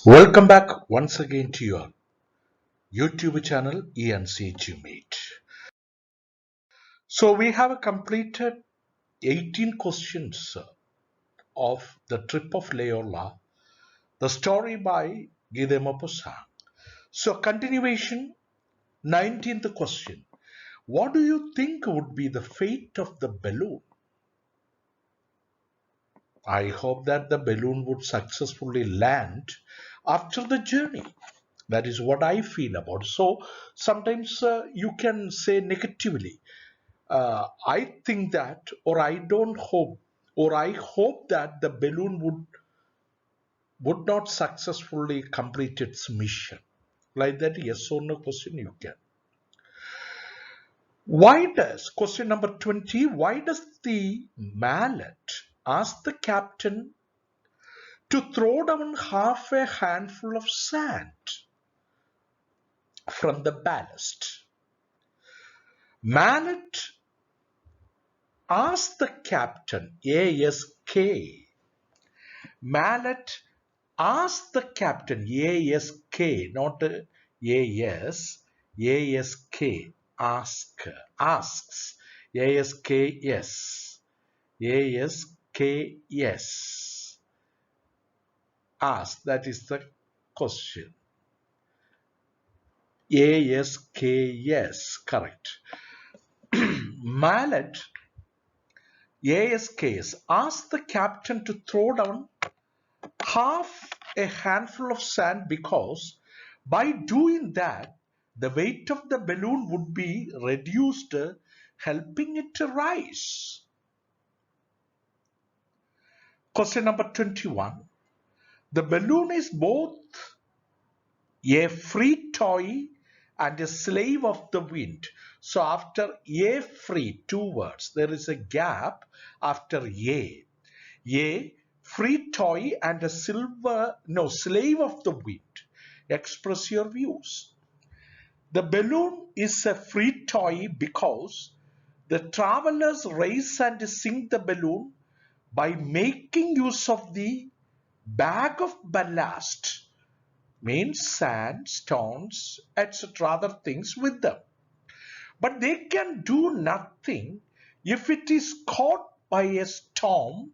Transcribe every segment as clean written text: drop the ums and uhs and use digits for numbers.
Welcome back once again to your YouTube channel ENCG Meet. So we have completed 18 questions of the trip of Leola, the story by Guillermo Posang. So continuation, 19th question. What do you think would be the fate of the balloon? I hope that the balloon would successfully land after the journey. That is what I feel about. So sometimes you can say negatively, I think that, or I don't hope, or I hope that the balloon would not successfully complete its mission. Like that, yes or no question you can. Why does, question number 20, why does the mallet ask the captain to throw down half a handful of sand from the ballast? Mallet asked the captain, ASK, Mallet asked the captain, ASK, not AS, ASK, asks, ASK, yes, ASK, yes, ask, that is the question. ASK, yes, correct. Mallet, ASKs, asked the captain to throw down half a handful of sand because by doing that, the weight of the balloon would be reduced, helping it to rise. Question number 21. The balloon is both a free toy and a slave of the wind. So after a free, two words, there is a gap after a. A free toy and a slave of the wind. Express your views. The balloon is a free toy because the travelers raise and sink the balloon by making use of the bag of ballast, means sand, stones, etc. other things with them. But they can do nothing if it is caught by a storm,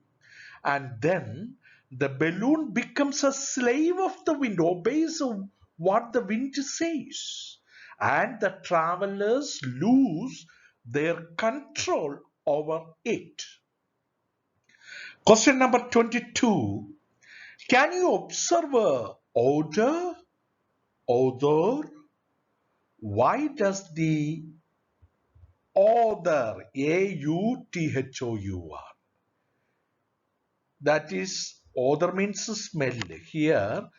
and then the balloon becomes a slave of the wind, obeys what the wind says, and the travelers lose their control over it. Question number 22. Can you observe a odor? Odor? Why does the odor, Author, that is, odor means smell. Here,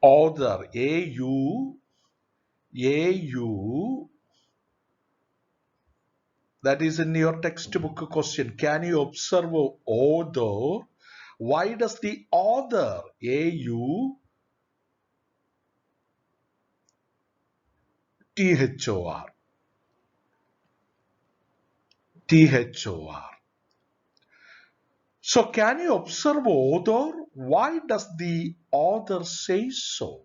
odor, AU, that is in your textbook question. Can you observe odor? Why does the author, Author, Thor? So can you observe odor? Why does the author say so?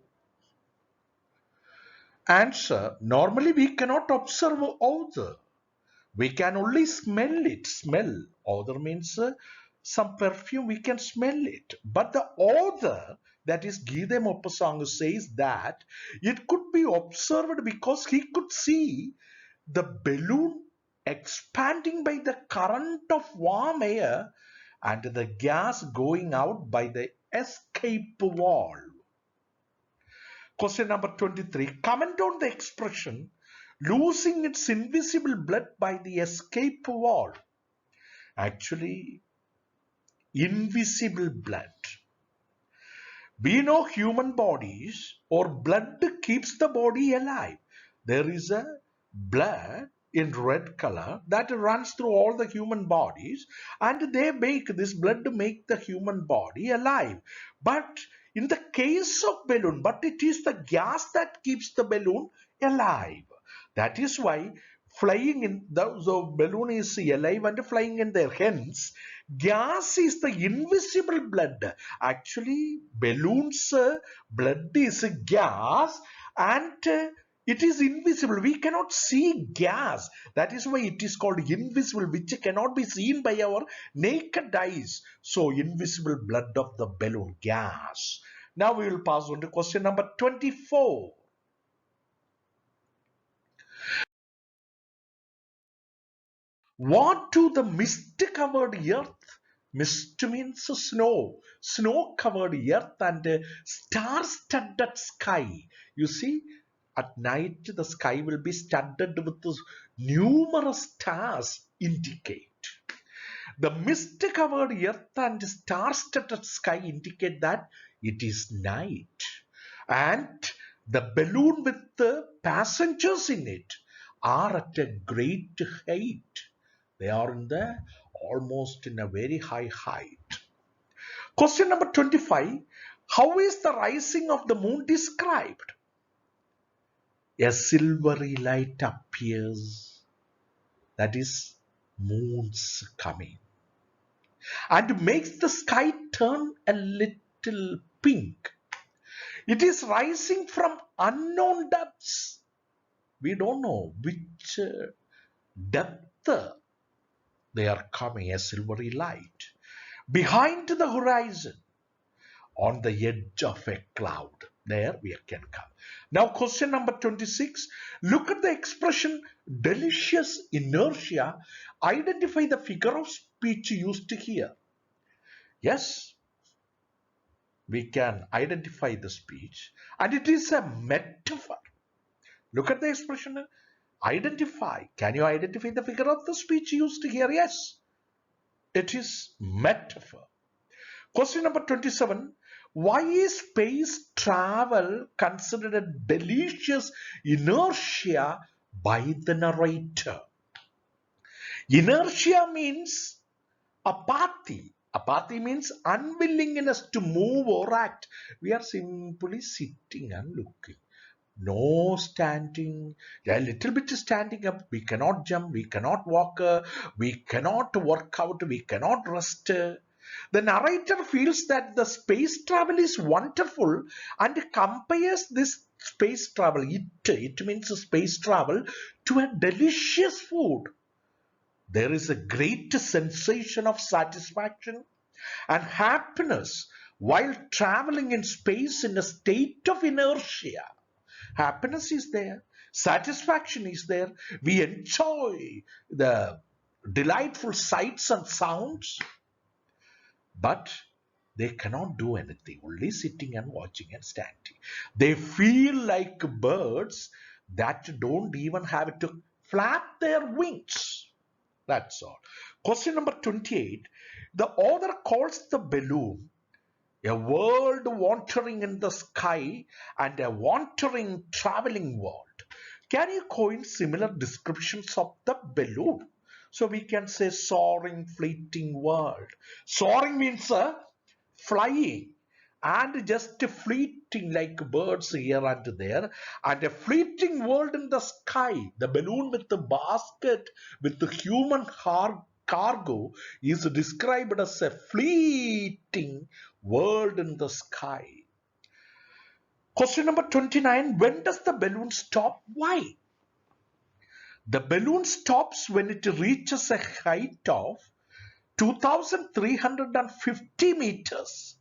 Answer, normally we cannot observe odor. We can only smell it. Smell. Odor means some perfume, we can smell it. But the author, that is Gita Mopasanga, says that it could be observed because he could see the balloon expanding by the current of warm air and the gas going out by the escape valve. Question number 23. Comment on the expression losing its invisible blood by the escape valve. Actually, invisible blood. We know human bodies or blood keeps the body alive. There is a blood in red color that runs through all the human bodies, and they make this blood to make the human body alive. But in the case of balloon, but it is the gas that keeps the balloon alive. That is why flying in the balloon is alive and flying in there. Hence, gas is the invisible blood. Actually, balloons blood is a gas, and it is invisible. We cannot see gas. That is why it is called invisible, which cannot be seen by our naked eyes. So, invisible blood of the balloon, gas. Now we will pass on to question number 24. What do the mist covered earth? Mist means snow. Snow covered earth and star studded sky. You see, at night the sky will be studded with numerous stars indicate. The mist covered earth and star studded sky indicate that it is night. And the balloon with the passengers in it are at a great height. They are in the almost in a very high height. Question number 25. How is the rising of the moon described? A silvery light appears. That is moon's coming. And makes the sky turn a little pink. It is rising from unknown depths. We don't know which depth they are coming, a silvery light. Behind the horizon, on the edge of a cloud. There we can come. Now question number 26. Look at the expression delicious inertia. Identify the figure of speech used here. Yes, we can identify the speech, and it is a metaphor. Look at the expression identify. Can you identify the figure of the speech used here? Yes, it is metaphor. Question number 27. Why is space travel considered a delicious inertia by the narrator? Inertia means apathy. Apathy means unwillingness to move or act. We are simply sitting and looking. No standing, a little bit standing up. We cannot jump, we cannot walk, we cannot work out, we cannot rest. The narrator feels that the space travel is wonderful and compares this space travel, it means space travel, to a delicious food. There is a great sensation of satisfaction and happiness while traveling in space in a state of inertia. Happiness is there, satisfaction is there. We enjoy the delightful sights and sounds, but they cannot do anything, only sitting and watching and standing. They feel like birds that don't even have to flap their wings. That's all. Question number 28. The author calls the balloon a world wandering in the sky and a wandering traveling world. Can you coin similar descriptions of the balloon? So we can say soaring, fleeting world. Soaring means flying and just fleeting like birds here and there, and a fleeting world in the sky. The balloon with the basket with the human cargo is described as a fleeting world in the sky. Question number 29. When does the balloon stop? Why? The balloon stops when it reaches a height of 2,350 meters.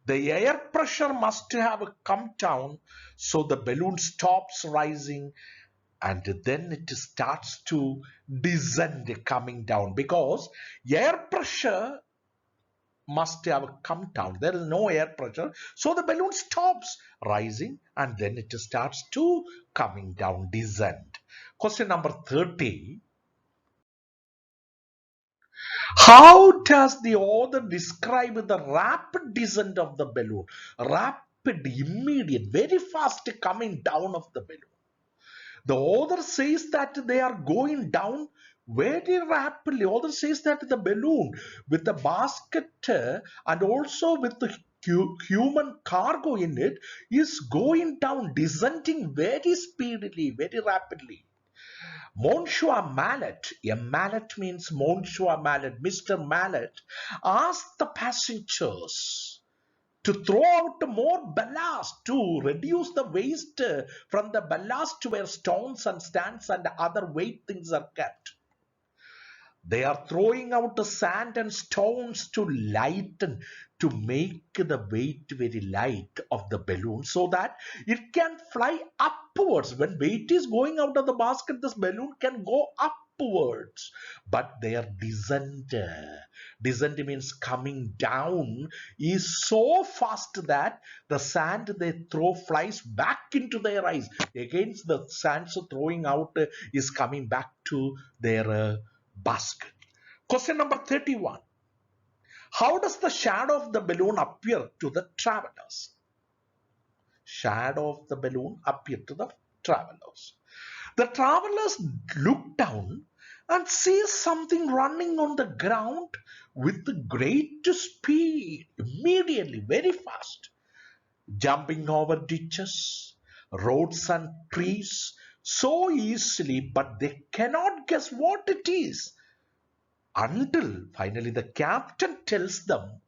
The air pressure must have come down, so the balloon stops rising and then it starts to descend, coming down, because air pressure must have come down. There is no air pressure, so the balloon stops rising and then it starts to coming down, descend. Question number 30. How does the author describe the rapid descent of the balloon? Rapid, immediate, very fast coming down of the balloon. The author says that they are going down very rapidly. The author says that the balloon with the basket and also with the human cargo in it is going down, descending very speedily, very rapidly. Monsieur Mallet, a mallet means Monsieur Mallet, Mr. Mallet, asked the passengers to throw out more ballast to reduce the waste from the ballast where stones and stands and other weight things are kept. They are throwing out the sand and stones to lighten, to make the weight very light of the balloon so that it can fly upwards. When weight is going out of the basket, this balloon can go upwards. But their descent means coming down, is so fast that the sand they throw flies back into their eyes. Against the sand so throwing out is coming back to their basket. Question number 31. How does the shadow of the balloon appear to the travelers? Shadow of the balloon appear to the travelers. The travelers look down and see something running on the ground with great speed, immediately, very fast, jumping over ditches, roads and trees so easily, but they cannot guess what it is until finally the captain tells them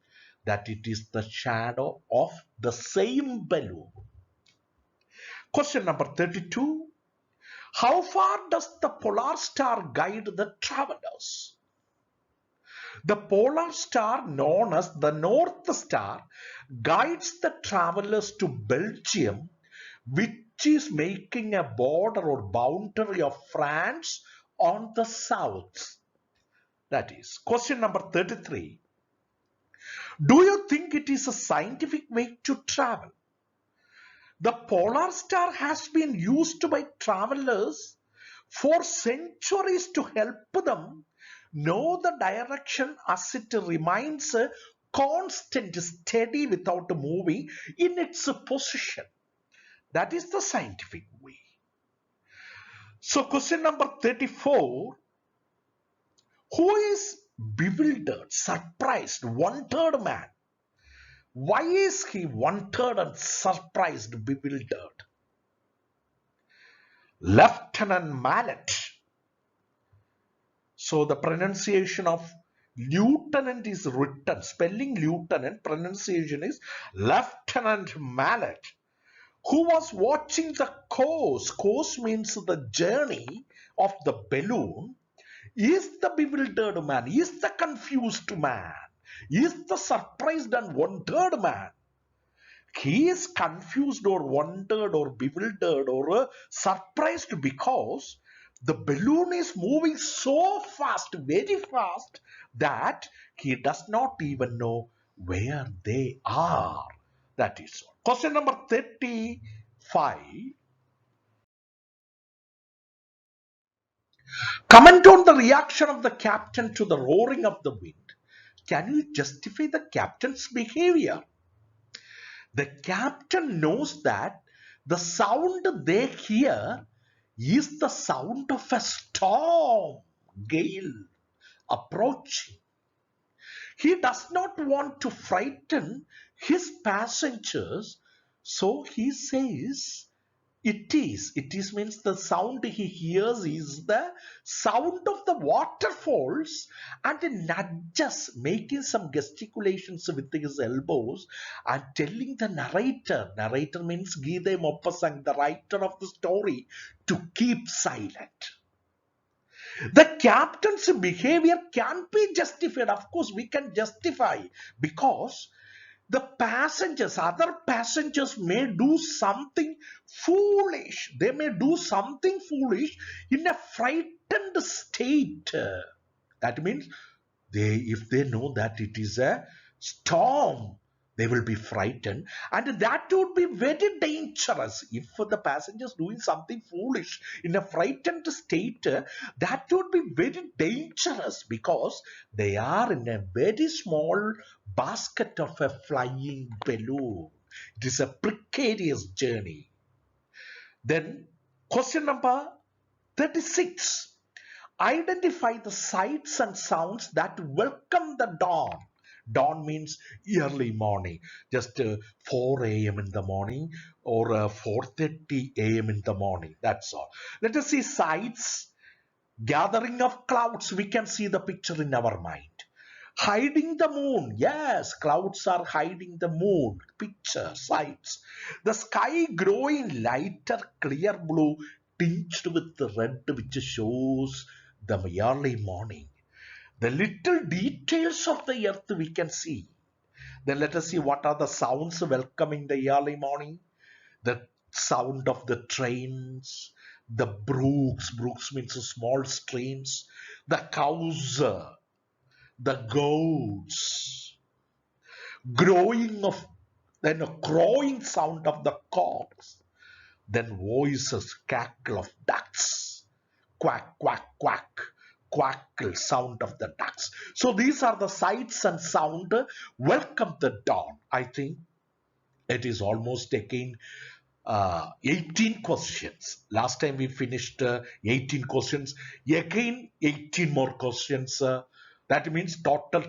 that it is the shadow of the same balloon. Question number 32. How far does the polar star guide the travelers? The polar star, known as the North Star, guides the travelers to Belgium, which is making a border or boundary of France on the south. That is, question number 33. Do you think it is a scientific way to travel? The polar star has been used by travelers for centuries to help them know the direction as it remains constant, steady without moving in its position. That is the scientific way. So question number 34. Who is bewildered, surprised, wondered man? Why is he wondered and surprised, bewildered? Lieutenant Mallet. So the pronunciation of lieutenant is written, spelling lieutenant, pronunciation is Lieutenant Mallet, who was watching the course. Course means the journey of the balloon. Is the bewildered man, is the confused man, is the surprised and wondered man. He is confused or wondered or bewildered or surprised because the balloon is moving so fast, very fast, that he does not even know where they are. That is all. Question number 35. Comment on the reaction of the captain to the roaring of the wind. Can you justify the captain's behavior? The captain knows that the sound they hear is the sound of a storm, gale approaching. He does not want to frighten his passengers, so he says, it is means the sound he hears is the sound of the waterfalls, and nudges, making some gesticulations with his elbows and telling the narrator means Gide Mopasang, the writer of the story, to keep silent. The captain's behavior can be justified. Of course, we can justify because the passengers, other passengers may do something foolish. They may do something foolish in a frightened state. That means if they know that it is a storm, they will be frightened, and that would be very dangerous. If the passengers doing something foolish in a frightened state, that would be very dangerous because they are in a very small basket of a flying balloon. It is a precarious journey. Then question number 36. Identify the sights and sounds that welcome the dawn. Dawn means early morning, just 4 a.m. in the morning or 4:30 a.m. in the morning. That's all. Let us see sights. Gathering of clouds, we can see the picture in our mind. Hiding the moon, yes, clouds are hiding the moon. Picture, sights. The sky growing lighter, clear blue, tinged with the red, which shows the early morning. The little details of the earth we can see. Then let us see what are the sounds welcoming the early morning. The sound of the trains, the brooks means small streams, the cows, the goats, growing of, then a crowing sound of the cocks, then voices cackle of ducks, quack, quack, quack, quackle sound of the ducks. So these are the sights and sound. Welcome the dawn. I think it is almost again 18 questions. Last time we finished 18 questions. Again 18 more questions. That means total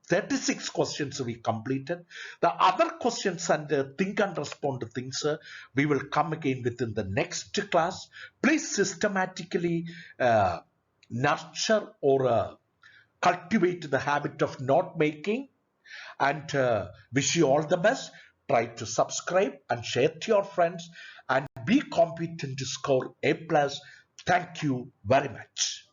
36 questions we completed. The other questions and think and respond things we will come again within the next class. Please systematically nurture or cultivate the habit of note making, and wish you all the best. Try to subscribe and share to your friends and be competent to score A+. Thank you very much.